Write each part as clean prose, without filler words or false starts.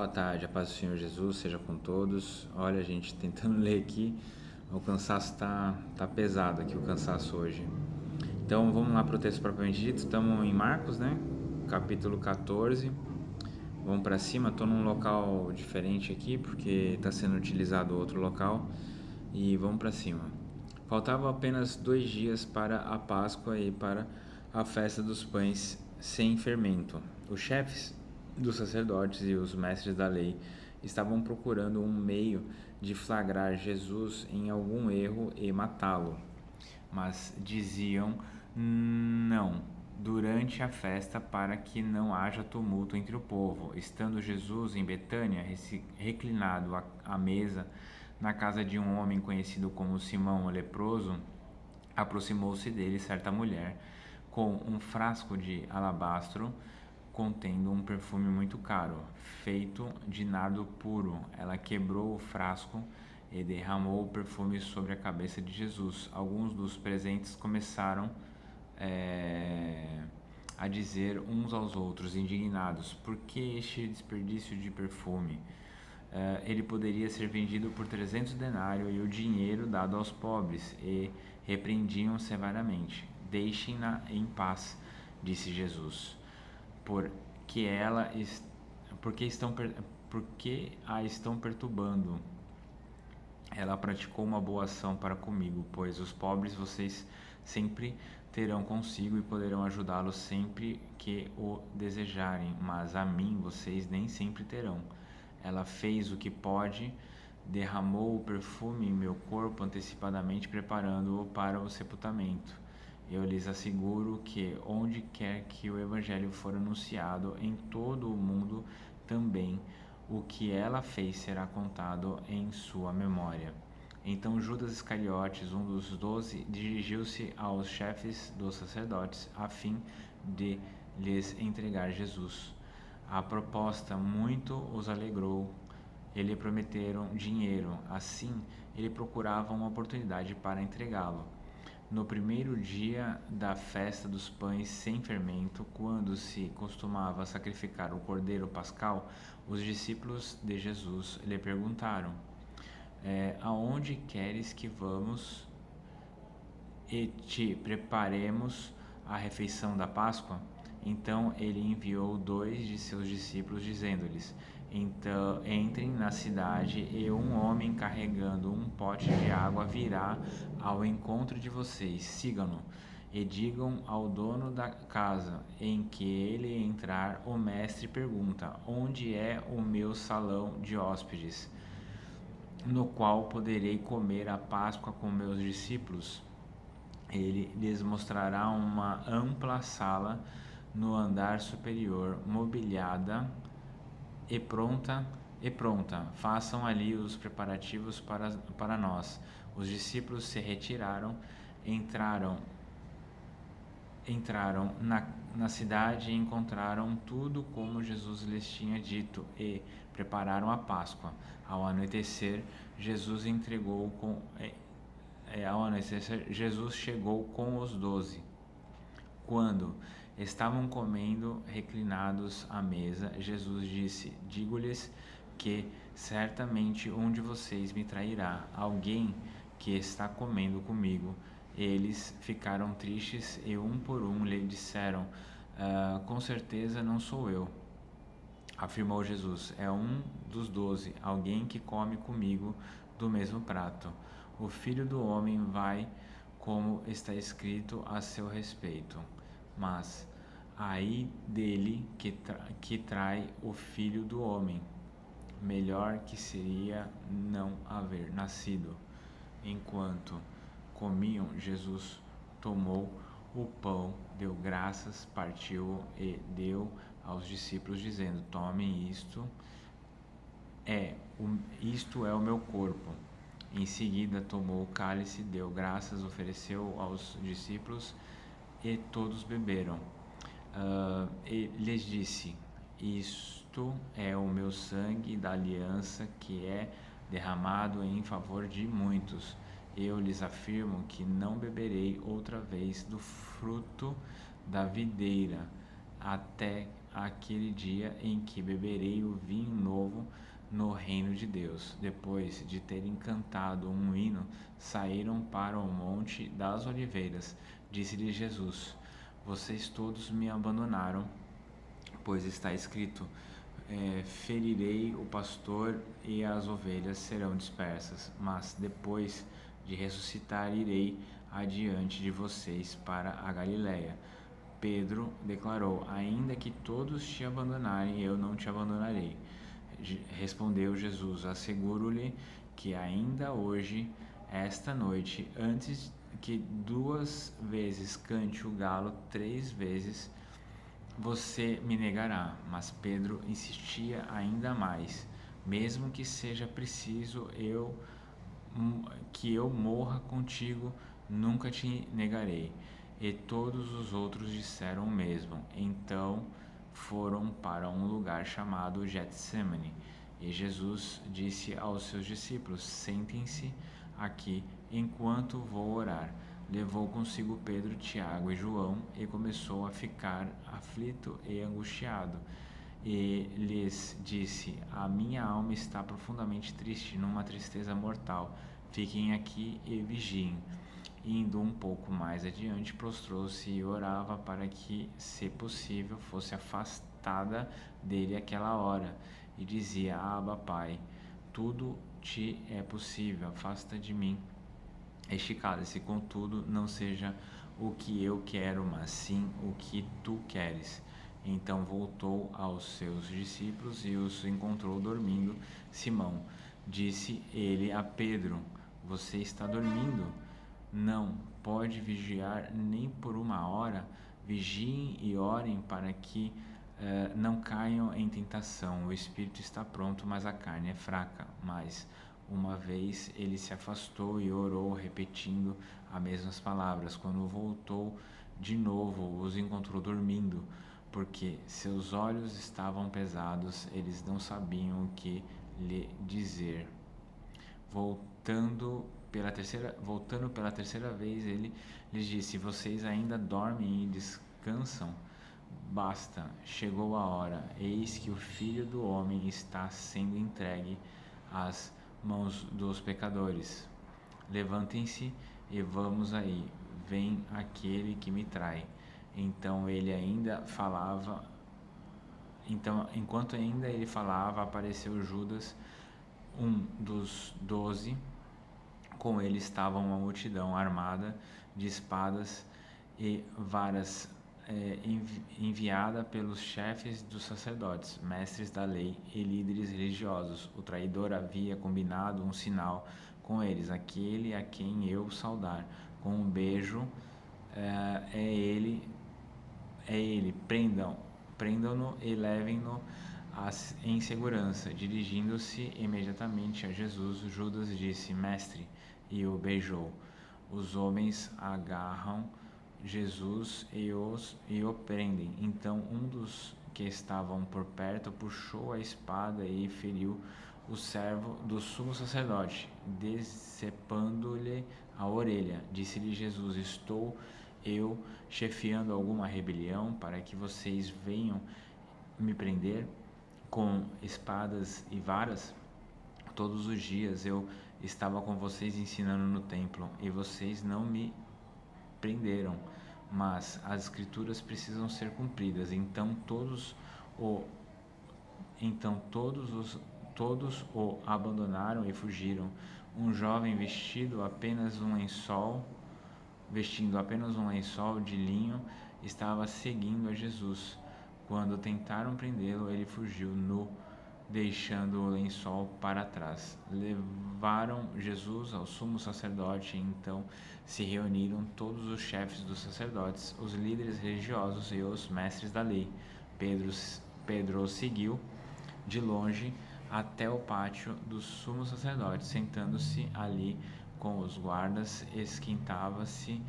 Boa tarde, a paz do Senhor Jesus seja com todos. Olha, gente, tentando ler aqui, o cansaço tá pesado aqui, o cansaço hoje. Então vamos lá para o texto propriamente dito. Estamos em Marcos, né? Capítulo 14. Vamos para cima. Estou num local diferente aqui porque está sendo utilizado outro local. E vamos para cima. Faltavam apenas 2 dias para a Páscoa e para a festa dos pães sem fermento. Os chefes dos sacerdotes e os mestres da lei estavam procurando um meio de flagrar Jesus em algum erro e matá-lo. Mas diziam não durante a festa para que não haja tumulto entre o povo. Estando Jesus em Betânia, reclinado à mesa na casa de um homem conhecido como Simão o leproso, aproximou-se dele certa mulher com um frasco de alabastro contendo um perfume muito caro, feito de nardo puro. Ela quebrou o frasco e derramou o perfume sobre a cabeça de Jesus. Alguns dos presentes começaram a dizer uns aos outros, indignados: por que este desperdício de perfume? Ele poderia ser vendido por 300 denários e o dinheiro dado aos pobres. E repreendiam severamente: deixem-na em paz, disse Jesus, porque a estão perturbando. Ela praticou uma boa ação para comigo, pois os pobres vocês sempre terão consigo e poderão ajudá-los sempre que o desejarem, mas a mim vocês nem sempre terão. Ela fez o que pôde, derramou o perfume em meu corpo antecipadamente, preparando-o para o sepultamento. Eu lhes asseguro que onde quer que o Evangelho for anunciado em todo o mundo, também o que ela fez será contado em sua memória. Então Judas Iscariotes, um dos 12, dirigiu-se aos chefes dos sacerdotes a fim de lhes entregar Jesus. A proposta muito os alegrou. Eles prometeram dinheiro, assim ele procurava uma oportunidade para entregá-lo. No primeiro dia da festa dos pães sem fermento, quando se costumava sacrificar o cordeiro pascal, os discípulos de Jesus lhe perguntaram: aonde queres que vamos e te preparemos a refeição da Páscoa? Então ele enviou 2 de seus discípulos, dizendo-lhes: então entrem na cidade e um homem carregando um pote de água virá ao encontro de vocês. Sigam-no e digam ao dono da casa em que ele entrar: o mestre pergunta: onde é o meu salão de hóspedes, no qual poderei comer a Páscoa com meus discípulos? Ele lhes mostrará uma ampla sala no andar superior, mobiliada e pronta. Façam ali os preparativos para nós. Os discípulos se retiraram, entraram na cidade e encontraram tudo como Jesus lhes tinha dito e prepararam a Páscoa. Ao anoitecer, Jesus chegou com os 12. Quando estavam comendo reclinados à mesa, Jesus disse: digo-lhes que certamente um de vocês me trairá, alguém que está comendo comigo. Eles ficaram tristes e um por um lhe disseram: com certeza não sou eu. Afirmou Jesus: é um dos 12, alguém que come comigo do mesmo prato. O Filho do Homem vai como está escrito a seu respeito. Mas ai dele que trai o Filho do Homem. Melhor que seria não haver nascido. Enquanto comiam, Jesus tomou o pão, deu graças, partiu e deu aos discípulos, dizendo: tomem isto é o meu corpo. Em seguida tomou o cálice, deu graças, ofereceu aos discípulos e todos beberam. E lhes disse: isto é o meu sangue da aliança que é derramado em favor de muitos. Eu lhes afirmo que não beberei outra vez do fruto da videira até aquele dia em que beberei o vinho novo no reino de Deus. Depois de terem cantado um hino, saíram para o Monte das Oliveiras. Disse-lhe Jesus: Vocês todos me abandonaram, pois está escrito: ferirei o pastor e as ovelhas serão dispersas. Mas depois de ressuscitar, irei adiante de vocês para a Galiléia. Pedro declarou: Ainda que todos te abandonarem, eu não te abandonarei. Respondeu Jesus: Asseguro-lhe que ainda hoje, esta noite, antes que 2 vezes cante o galo 3 vezes, você me negará. Mas Pedro insistia ainda mais: Mesmo que seja preciso que eu morra contigo, nunca te negarei. E todos os outros disseram o mesmo. Então foram para um lugar chamado Getsemane. E Jesus disse aos seus discípulos: Sentem-se aqui enquanto vou orar. Levou consigo Pedro, Tiago e João e começou a ficar aflito e angustiado. E lhes disse: A minha alma está profundamente triste, numa tristeza mortal. Fiquem aqui e vigiem. Indo um pouco mais adiante, prostrou-se e orava para que, se possível, fosse afastada dele aquela hora. E dizia: Abba, Pai, tudo te é possível, afasta de mim este cálice, contudo, não seja o que eu quero, mas sim o que tu queres. Então voltou aos seus discípulos e os encontrou dormindo. Simão, disse ele a Pedro: Você está dormindo? Não pode vigiar nem por uma hora? Vigiem e orem para que não caiam em tentação. O espírito está pronto, mas a carne é fraca. Mas uma vez ele se afastou e orou, repetindo as mesmas palavras. Quando voltou de novo, os encontrou dormindo, porque seus olhos estavam pesados, eles não sabiam o que lhe dizer. Voltando pela terceira vez, ele lhes disse: Vocês ainda dormem e descansam? Basta, chegou a hora. Eis que o Filho do Homem está sendo entregue às mãos dos pecadores. Levantem-se e vamos aí. Vem aquele que me trai. Enquanto ainda ele falava, apareceu Judas, um dos 12. Com ele estava uma multidão armada de espadas e varas, enviada pelos chefes dos sacerdotes, mestres da lei e líderes religiosos. O traidor havia combinado um sinal com eles: aquele a quem eu saudar com um beijo, é ele, prendam-no e levem-no em segurança. Dirigindo-se imediatamente a Jesus, Judas disse: Mestre, e o beijou. Os homens agarram Jesus e o prendem. Então um dos que estavam por perto puxou a espada e feriu o servo do sumo sacerdote, decepando-lhe a orelha. Disse-lhe Jesus: Estou eu chefiando alguma rebelião para que vocês venham me prender com espadas e varas? Todos os dias eu estava com vocês ensinando no templo e vocês não me prenderam. Mas as escrituras precisam ser cumpridas. Então todos o abandonaram e fugiram. Um jovem vestindo apenas um lençol de linho estava seguindo a Jesus. Quando tentaram prendê-lo, ele fugiu nu, deixando o lençol para trás. Levaram Jesus ao sumo sacerdote e então se reuniram todos os chefes dos sacerdotes, os líderes religiosos e os mestres da lei. Pedro o seguiu de longe até o pátio do sumo sacerdote. Sentando-se ali com os guardas, esquentava-se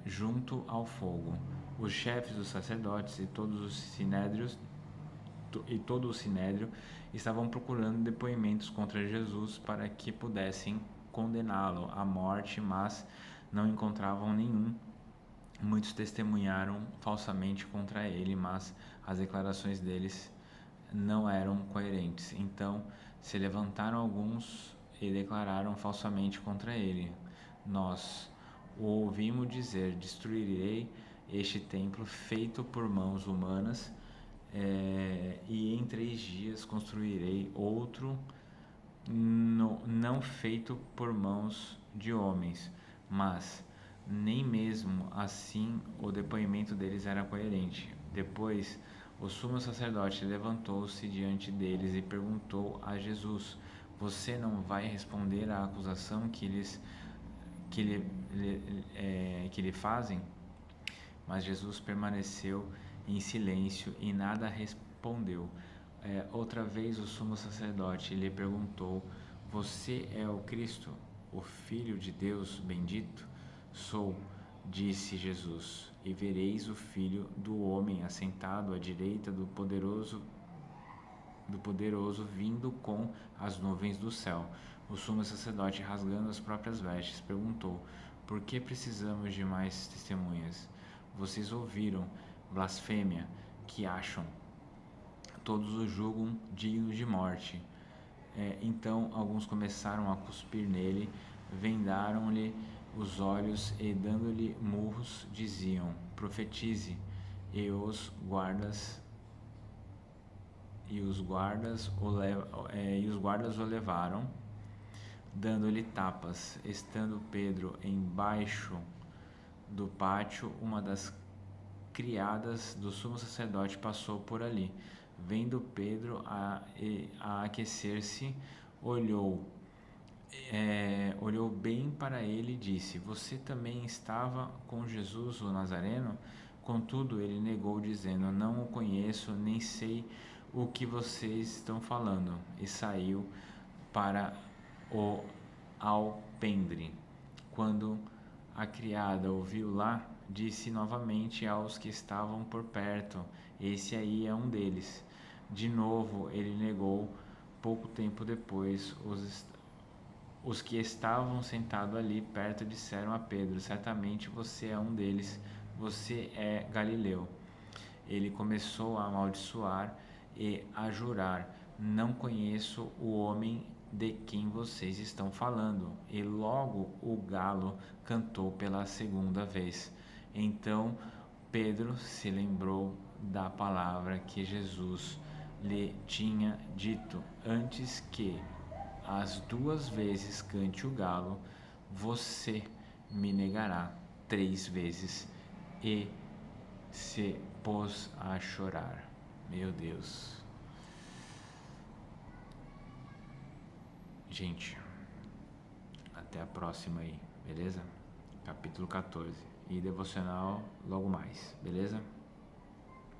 junto ao fogo. Os chefes dos sacerdotes e todo o sinédrio estavam procurando depoimentos contra Jesus para que pudessem condená-lo à morte, mas não encontravam nenhum. Muitos testemunharam falsamente contra ele, mas as declarações deles não eram coerentes. Então se levantaram alguns e declararam falsamente contra ele: Nós o ouvimos dizer: Destruirei este templo feito por mãos humanas, e em 3 dias construirei outro não feito por mãos de homens. Mas nem mesmo assim o depoimento deles era coerente. Depois o sumo sacerdote levantou-se diante deles e perguntou a Jesus: Você não vai responder à acusação que lhe fazem? Mas Jesus permaneceu em silêncio e nada respondeu. Outra vez o sumo sacerdote lhe perguntou: Você é o Cristo, o Filho de Deus bendito? Sou, disse Jesus, e vereis o Filho do Homem assentado à direita do Poderoso vindo com as nuvens do céu. O sumo sacerdote, rasgando as próprias vestes, perguntou: Por que precisamos de mais testemunhas? Vocês ouviram blasfêmia, que acham? Todos o julgam digno de morte. Então alguns começaram a cuspir nele, vendaram-lhe os olhos e, dando-lhe murros, diziam: Profetize. E os guardas o levaram, dando-lhe tapas. Estando Pedro embaixo do pátio, uma das criadas do sumo sacerdote passou por ali. Vendo Pedro a aquecer-se, olhou bem para ele e disse: Você também estava com Jesus o Nazareno? Contudo, ele negou, dizendo: Não o conheço, nem sei o que vocês estão falando. E saiu para o alpendre. Quando a criada o viu lá, disse novamente aos que estavam por perto: Esse aí é um deles. De novo ele negou. Pouco tempo depois, os que estavam sentados ali perto disseram a Pedro: Certamente você é um deles, você é Galileu. Ele começou a amaldiçoar e a jurar: Não conheço o homem de quem vocês estão falando. E logo o galo cantou pela segunda vez. Então Pedro se lembrou da palavra que Jesus lhe tinha dito: Antes que as 2 vezes cante o galo, você me negará 3 vezes. E se pôs a chorar. Meu Deus. Gente, até a próxima aí, beleza? Capítulo 14. E devocional logo mais, beleza?